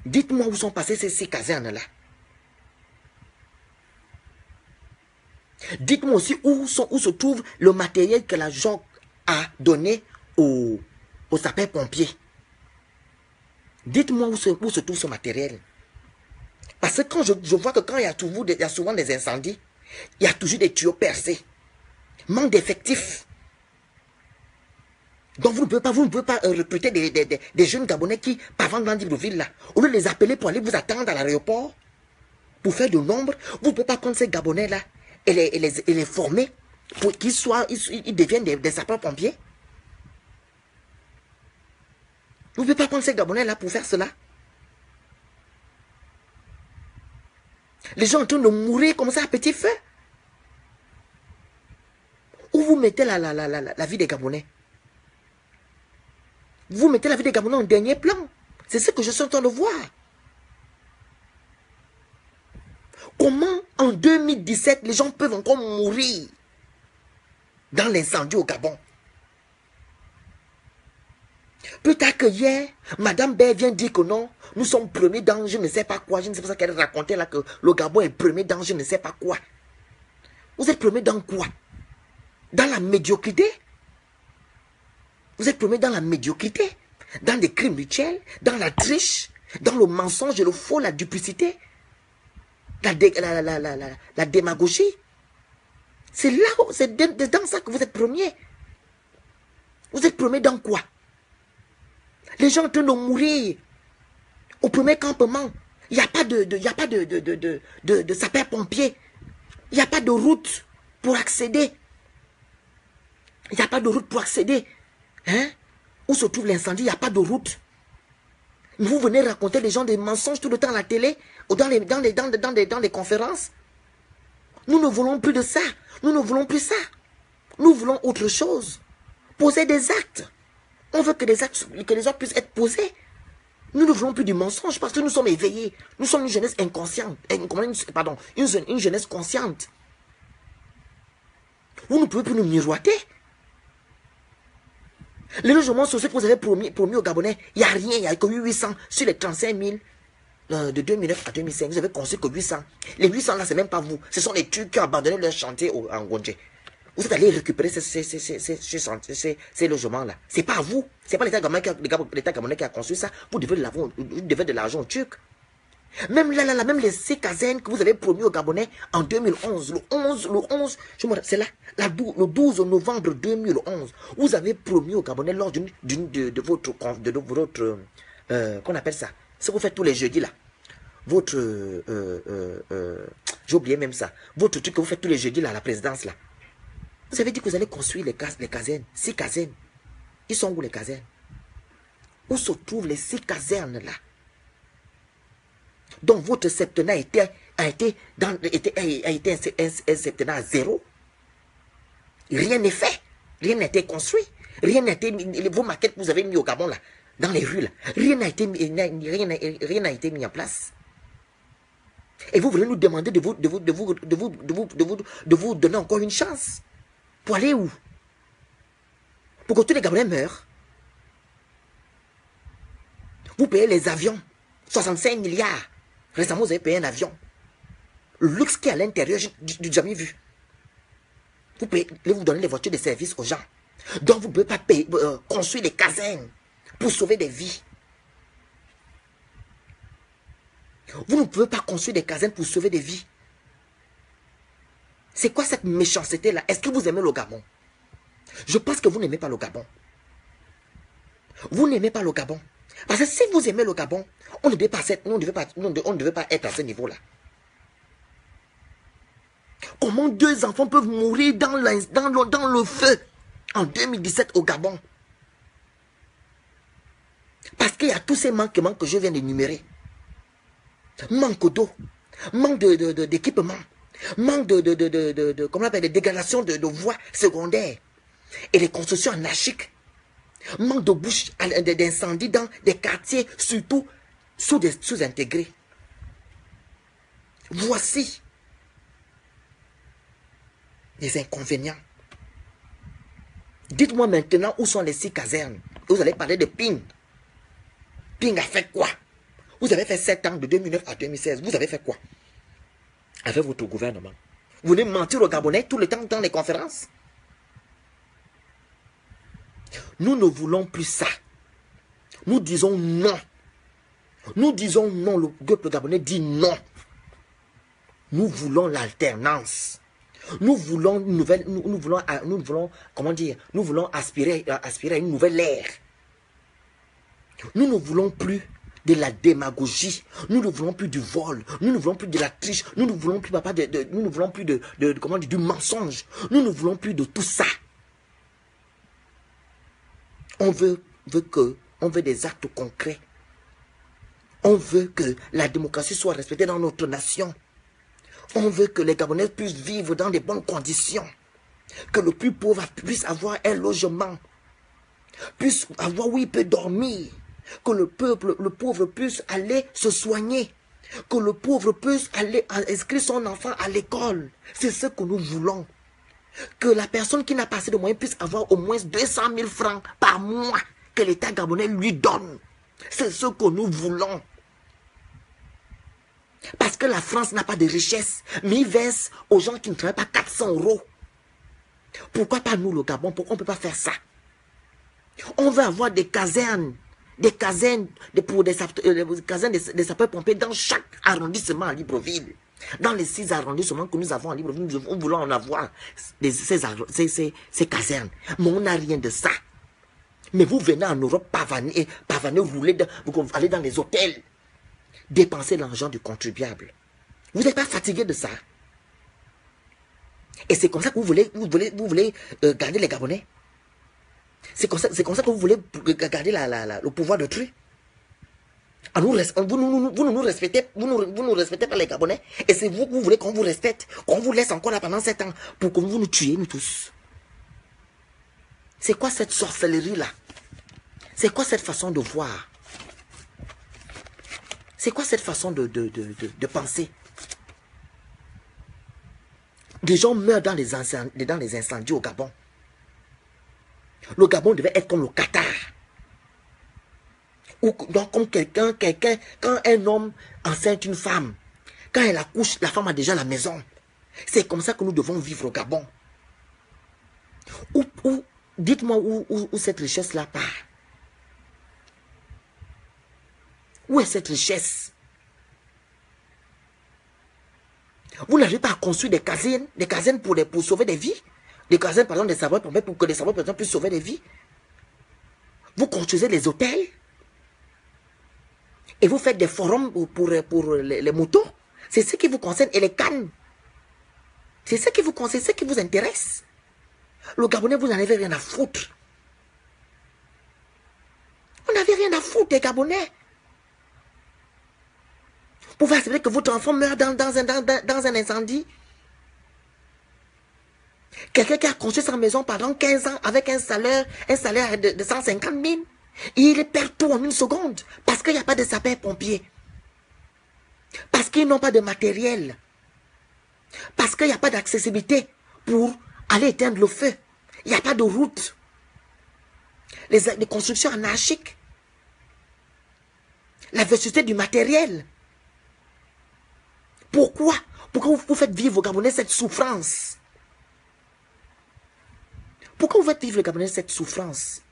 Dites-moi où sont passées ces 6 casernes-là. Dites-moi aussi où se trouve le matériel que la JOC a donné aux sapeurs-pompiers. Dites-moi où se trouve ce matériel. Parce que quand je vois que quand il y a souvent des incendies, il y a toujours des tuyaux percés. Manque d'effectifs. Donc vous ne pouvez pas recruter des jeunes Gabonais qui, par exemple dans Libreville, là, au lieu de les appeler pour aller vous attendre à l'aéroport, pour faire de nombre, vous ne pouvez pas prendre ces Gabonais-là et les former pour qu'ils deviennent des sapeurs-pompiers. Vous ne pouvez pas prendre ces Gabonais-là pour faire cela. Les gens sont en train de mourir comme ça à petit feu. Où vous mettez la vie des Gabonais? Vous mettez la vie des Gabonais en dernier plan. C'est ce que je suis en train de voir. Comment en 2017 les gens peuvent encore mourir dans l'incendie au Gabon? Plus tard que hier, Madame Baird vient dire que non, nous sommes premiers dans je ne sais pas quoi. Je ne sais pas ce qu'elle racontait là, que le Gabon est premier dans je ne sais pas quoi. Vous êtes premier dans quoi? Dans la médiocrité? Vous êtes premier dans la médiocrité? Dans des crimes mutuels? Dans la triche? Dans le mensonge et le faux, la duplicité? La démagogie? C'est là, c'est dans ça que vous êtes premier. Vous êtes premier dans quoi? Les gens sont en train de mourir au premier campement. Il n'y a pas de sapeurs-pompiers. Il n'y a pas de route pour accéder. Il n'y a pas de route pour accéder. Hein? Où se trouve l'incendie? Il n'y a pas de route. Vous venez raconter les gens des mensonges tout le temps à la télé ou dans les conférences. Nous ne voulons plus de ça. Nous ne voulons plus ça. Nous voulons autre chose. Poser des actes. On veut que les actes puissent être posés. Nous ne voulons plus du mensonge parce que nous sommes éveillés. Nous sommes une jeunesse inconsciente. Une jeunesse consciente. Vous ne pouvez plus nous miroiter. Les logements sociaux que vous avez promis aux Gabonais, il n'y a rien, il n'y a que 800 sur les 35 000 de 2009 à 2005. Vous avez construit que 800. Les 800 là, ce n'est même pas vous. Ce sont les Turcs qui ont abandonné leur chantier en Gondje. Vous êtes allé récupérer ces logements-là. Ce n'est pas vous. Ce n'est pas l'État gabonais qui a construit ça. Vous devez de l'argent aux Turcs. Même là, même ces casernes que vous avez promis aux Gabonais en 2011, c'est là, le 12 novembre 2011, vous avez promis aux Gabonais lors de votre, qu'on appelle ça, ce que vous faites tous les jeudis là, votre, j'ai oublié même ça, votre truc que vous faites tous les jeudis là, à la présidence là. Vous avez dit que vous allez construire les casernes, 6 casernes. Ils sont où les casernes? Où se trouvent les 6 casernes là? Donc votre septennat a été un septennat à zéro. Rien n'est fait. Rien n'a été construit. Rien n'a été mis. Vos maquettes que vous avez mis au Gabon là, dans les rues là, rien n'a été mis en place. Et vous voulez nous demander de vous donner encore une chance. Pour aller où? Pour que tous les Gabonais meurent. Vous payez les avions. 65 milliards. Récemment, vous avez payé un avion. Le luxe qui est à l'intérieur, je n'ai jamais vu. Vous donnez les voitures de service aux gens. Donc, vous ne pouvez pas construire des casernes pour sauver des vies. Vous ne pouvez pas construire des casernes pour sauver des vies. C'est quoi cette méchanceté-là? Est-ce que vous aimez le Gabon? Je pense que vous n'aimez pas le Gabon. Vous n'aimez pas le Gabon. Parce que si vous aimez le Gabon, on ne devait pas être à ce niveau-là. Comment 2 enfants peuvent mourir dans le feu en 2017 au Gabon? Parce qu'il y a tous ces manquements que je viens d'énumérer. Manque d'eau, manque d'équipement, manque comment on appelle, de dégradation de voies secondaires et les constructions anarchiques. Manque de bouches d'incendie dans des quartiers, surtout sous-intégrés. Voici les inconvénients. Dites-moi maintenant où sont les 6 casernes. Vous allez parler de Ping. Ping a fait quoi? Vous avez fait 7 ans de 2009 à 2016. Vous avez fait quoi avec votre gouvernement? Vous venez mentir aux Gabonais tout le temps dans les conférences. Nous ne voulons plus ça. Nous disons non. Nous disons non. Le peuple gabonais dit non. Nous voulons l'alternance. Nous voulons une nouvelle, nous voulons, comment dire, nous voulons aspirer à une nouvelle ère. Nous ne voulons plus de la démagogie. Nous ne voulons plus du vol. Nous ne voulons plus de la triche. Nous ne voulons plus, papa, nous ne voulons plus comment dire, du mensonge. Nous ne voulons plus de tout ça. On veut des actes concrets. On veut que la démocratie soit respectée dans notre nation. On veut que les Gabonais puissent vivre dans de bonnes conditions. Que le plus pauvre puisse avoir un logement. Puisse avoir où il peut dormir. Que le pauvre puisse aller se soigner. Que le pauvre puisse aller inscrire son enfant à l'école. C'est ce que nous voulons. Que la personne qui n'a pas assez de moyens puisse avoir au moins 200 000 francs par mois que l'État gabonais lui donne. C'est ce que nous voulons. Parce que la France n'a pas de richesse, mais il verse aux gens qui ne travaillent pas 400 €. Pourquoi pas nous, le Gabon? Pourquoi on ne peut pas faire ça? On veut avoir des casernes des sapeurs-pompiers dans chaque arrondissement à Libreville. Dans les 6 arrondissements que nous avons à Libreville, nous voulons en avoir ces casernes. Mais on n'a rien de ça. Mais vous venez en Europe pavaner, rouler, vous allez dans les hôtels, dépenser l'argent du contribuable. Vous n'êtes pas fatigué de ça? Et c'est comme ça que vous voulez garder les Gabonais? C'est comme ça que vous voulez garder le pouvoir d'autrui? Vous ne nous respectez, vous nous respectez pas les Gabonais. Et c'est vous que vous voulez qu'on vous respecte, qu'on vous laisse encore là pendant 7 ans pour que vous nous tuiez, nous tous. C'est quoi cette sorcellerie-là? C'est quoi cette façon de voir? C'est quoi cette façon de penser? Des gens meurent dans les incendies au Gabon. Le Gabon devait être comme le Qatar. Ou donc comme quelqu'un, quand un homme enceinte une femme, quand elle accouche, la femme a déjà la maison. C'est comme ça que nous devons vivre au Gabon. Dites-moi où cette richesse-là part. Où est cette richesse? Vous n'arrivez pas à construire des casernes pour sauver des vies? Des casernes, par exemple, des sapeurs-pompiers pour que les sapeurs-pompiers puissent sauver des vies? Vous construisez les hôtels? Et vous faites des forums pour les motos? C'est ce qui vous concerne, et les cannes. C'est ce qui vous concerne, ce qui vous intéresse. Le Gabonais, vous n'en avez rien à foutre. Vous n'avez rien à foutre des Gabonais. Vous pouvez accepter que votre enfant meurt dans un incendie? Quelqu'un qui a construit sa maison pendant 15 ans avec un salaire de 150 000, il perd tout en une seconde parce qu'il n'y a pas de sapeurs-pompiers. Parce qu'ils n'ont pas de matériel. Parce qu'il n'y a pas d'accessibilité pour aller éteindre le feu. Il n'y a pas de route. Les constructions anarchiques. La vétusté du matériel. Pourquoi? Pourquoi vous faites vivre aux Gabonais cette souffrance? Pourquoi vous faites vivre aux Gabonais cette souffrance?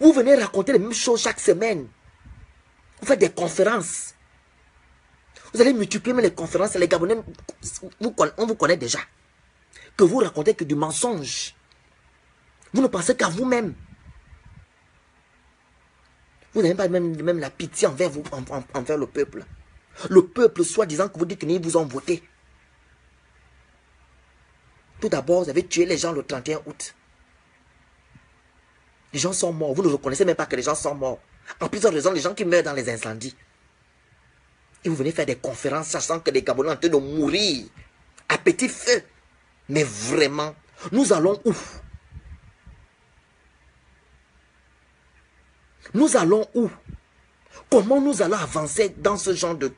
Vous venez raconter les mêmes choses chaque semaine. Vous faites des conférences. Vous allez multiplier les conférences. Les Gabonais, on vous connaît déjà. Que vous racontez que du mensonge. Vous ne pensez qu'à vous-même. Vous n'avez pas même la pitié envers le peuple. Le peuple, soi-disant que vous dites qu'ils vous ont voté. Tout d'abord, vous avez tué les gens le 31 août. Les gens sont morts. Vous ne reconnaissez même pas que les gens sont morts. En plusieurs raisons, les gens qui meurent dans les incendies. Et vous venez faire des conférences sachant que les Gabonais sont en train de mourir à petit feu. Mais vraiment, nous allons où? Nous allons où? Comment nous allons avancer dans ce genre de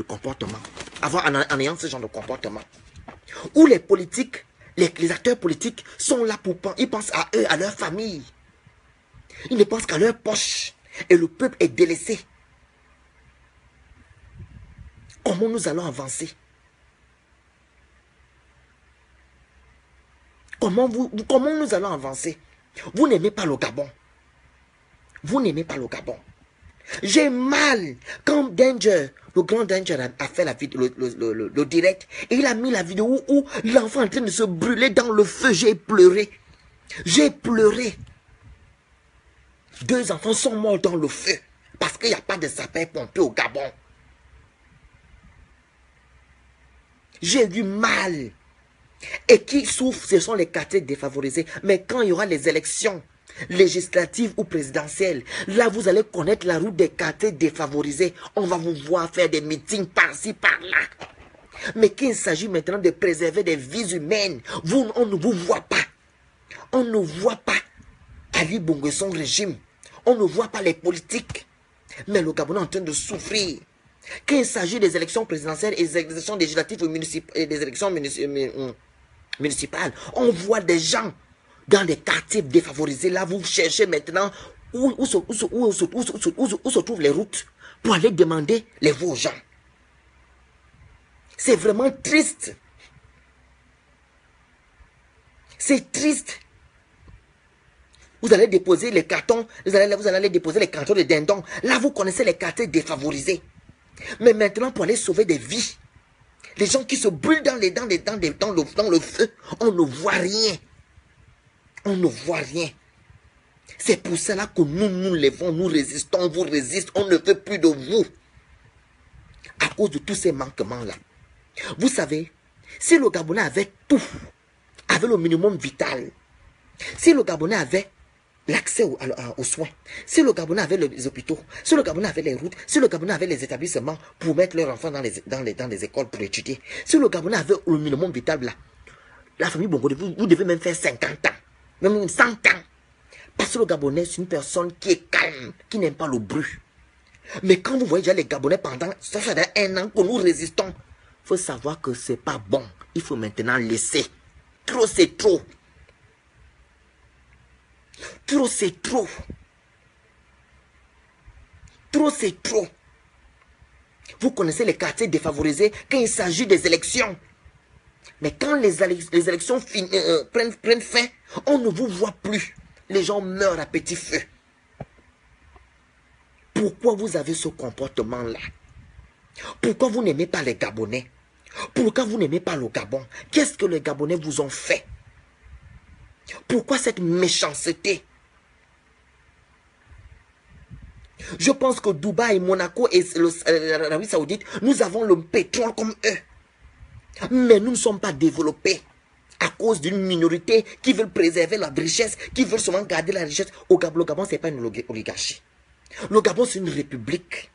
comportement? En ayant ce genre de comportement. Où les politiques, les acteurs politiques sont là pour penser. Ils pensent à eux, à leur famille. Ils ne pensent qu'à leur poche. et le peuple est délaissé. Comment nous allons avancer? Comment nous allons avancer? Vous n'aimez pas le Gabon. Vous n'aimez pas le Gabon. J'ai mal quand Danger, le grand Danger a fait la vidéo, le direct. Et il a mis la vidéo où l'enfant est en train de se brûler dans le feu. J'ai pleuré. J'ai pleuré. 2 enfants sont morts dans le feu. Parce qu'il n'y a pas de sapeurs-pompiers au Gabon. J'ai eu mal. Et qui souffrent, ce sont les quartiers défavorisés. Mais quand il y aura les élections législatives ou présidentielles, là vous allez connaître la route des quartiers défavorisés. On va vous voir faire des meetings par-ci, par-là. Mais qu'il s'agit maintenant de préserver des vies humaines, on ne vous voit pas. On ne voit pas Ali Bongo et son régime. On ne voit pas les politiques. Mais le Gabon est en train de souffrir. Qu'il s'agit des élections présidentielles et des élections législatives et des élections municipales, on voit des gens dans les quartiers défavorisés. Là, vous cherchez maintenant où se trouvent les routes pour aller demander les voix aux gens. C'est vraiment triste. C'est triste. Vous allez déposer les cartons, vous allez aller déposer les cartons de dindons. Là, vous connaissez les quartiers défavorisés. Mais maintenant, pour aller sauver des vies, les gens qui se brûlent dans le feu, on ne voit rien. On ne voit rien. C'est pour cela que nous levons, nous résistons, on vous résiste, on ne veut plus de vous. À cause de tous ces manquements-là. Vous savez, si le Gabonais avait tout, avait le minimum vital, si le Gabonais avait l'accès aux soins, si le Gabonais avait les hôpitaux, si le Gabonais avait les routes, si le Gabonais avait les établissements pour mettre leurs enfants dans les écoles pour étudier, si le Gabonais avait le minimum vital là, la famille Bongo, vous devez même faire 50 ans, même 100 ans. Parce que le Gabonais, c'est une personne qui est calme, qui n'aime pas le bruit. Mais quand vous voyez déjà les Gabonais ça fait 1 an que nous résistons, il faut savoir que c'est pas bon. Il faut maintenant laisser. Trop, c'est trop. Trop, c'est trop. Trop, c'est trop. Vous connaissez les quartiers défavorisés quand il s'agit des élections. Mais quand les élections prennent fin, on ne vous voit plus. Les gens meurent à petit feu. Pourquoi vous avez ce comportement-là? Pourquoi vous n'aimez pas les Gabonais? Pourquoi vous n'aimez pas le Gabon? Qu'est-ce que les Gabonais vous ont fait? Pourquoi cette méchanceté? Je pense que Dubaï, Monaco et l'Arabie Saoudite, nous avons le pétrole comme eux. Mais nous ne sommes pas développés à cause d'une minorité qui veut préserver la richesse, qui veut seulement garder la richesse. Le Gabon, ce n'est pas une oligarchie. Le Gabon, c'est une république.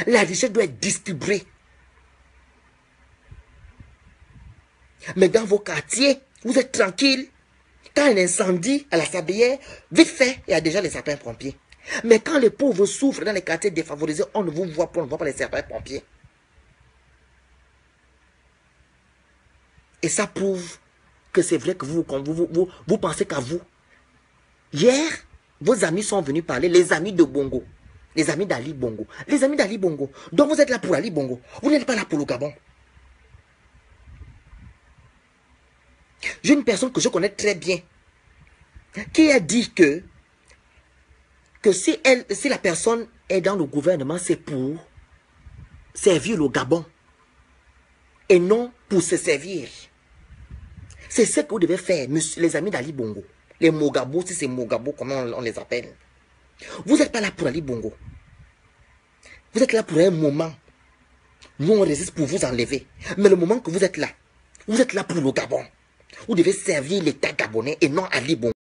La richesse doit être distribuée. Mais dans vos quartiers, vous êtes tranquille. Quand il y a un incendie à la Sablière, vite fait, il y a déjà les sapeurs-pompiers. Mais quand les pauvres souffrent dans les quartiers défavorisés, on ne vous voit pas, on ne voit pas les sapeurs-pompiers. Et ça prouve que c'est vrai que vous pensez qu'à vous. Hier, vos amis sont venus parler, les amis de Bongo, les amis d'Ali Bongo. Les amis d'Ali Bongo. Donc vous êtes là pour Ali Bongo. Vous n'êtes pas là pour le Gabon. J'ai une personne que je connais très bien qui a dit que si la personne est dans le gouvernement, c'est pour servir le Gabon et non pour se servir. C'est ce que vous devez faire, les amis d'Ali Bongo. Les Mogabo, si c'est Mogabo, comment on les appelle. Vous n'êtes pas là pour Ali Bongo. Vous êtes là pour un moment. Nous, on résiste pour vous enlever. Mais le moment que vous êtes là pour le Gabon. Vous devez servir l'État gabonais et non Ali Bongo.